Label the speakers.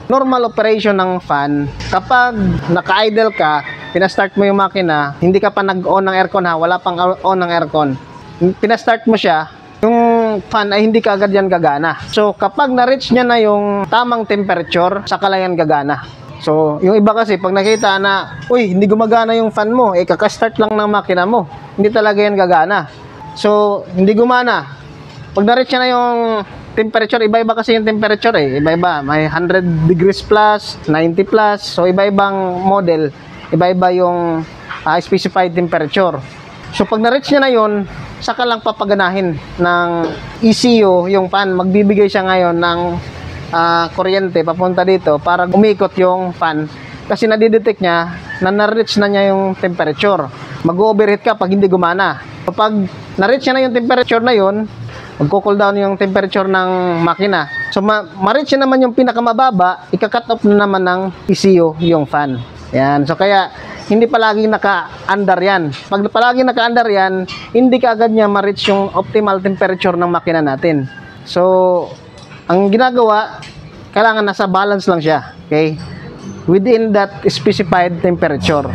Speaker 1: normal operation ng fan, kapag naka-idle ka, pinastart mo yung makina, hindi ka pa nag-on ng aircon ha, wala pang on ng aircon. Pinastart mo siya, yung fan ay hindi kaagad yan gagana. So, kapag na-reach niya na yung tamang temperature, saka lang yan gagana. So, yung iba kasi, pag nakita na, uy, hindi gumagana yung fan mo, kakastart lang ng makina mo, hindi talaga yan gagana. So, hindi gumana. Pag na-reach niya na yung temperature, iba-iba kasi yung temperature iba-iba, may 100 degrees plus, 90 plus, so iba-ibang model, iba-iba yung specified temperature. So pag na-reach niya na yun, saka lang papaganahin ng ECU yung fan. Magbibigay siya ngayon ng kuryente papunta dito para umikot yung fan, kasi nadidetect niya na na-reach na niya yung temperature. Mag-overheat ka pag hindi gumana. Kapag na-reach niya na yung temperature na yun, magko-cool down yung temperature ng makina. So, ma-reach na naman yung pinakamababa, ika-cut off na naman ng ECU yung fan. Yan. So, kaya, hindi palaging naka-under yan. Pag palaging naka-under yan, hindi ka agad niya ma-reach yung optimal temperature ng makina natin. So, ang ginagawa, kailangan nasa balance lang siya. Okay? Within that specified temperature.